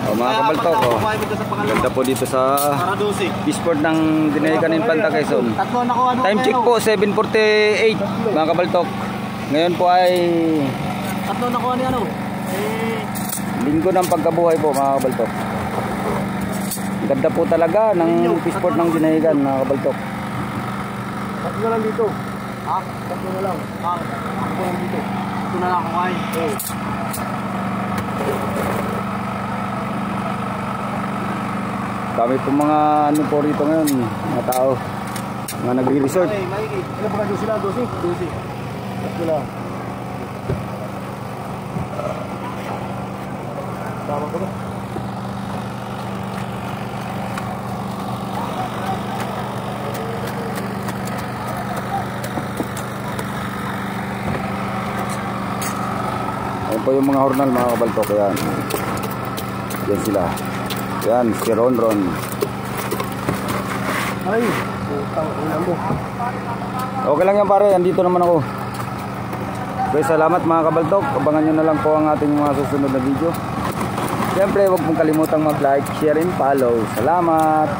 Mga kabaltok, ganda po dito sa Peaceport ng Dinahican Infanta, Quezon. Time check po 7:48 mga kabaltok. Ngayon po ay tatlo nakuha ni ano? linggo ng pagkabuhay po mga kabaltok. Ganda po talaga ng Peaceport ng Dinahican mga kabaltok. Tatlo na lang dito. Ha? Tatlo na lang. Ha? Tatlo na lang dito. Ito na lang kumain. Kami po mga ano po rito ngayon, mga tao, mga nagre-resort. Ano ba doon sila? 12? 12. Tatlo lang. Tama ko ba? Ayan po yung mga hornal mga kabaltok. Yan. Yan sila. Yan, si Ronron. Ay, putang ina mo. Okay lang yan pare, andito naman ako. Okay, salamat mga kabaltok. Abangan nyo na lang po ang ating mga susunod na video. Siyempre, huwag mong kalimutang mag-like, share, and follow. Salamat!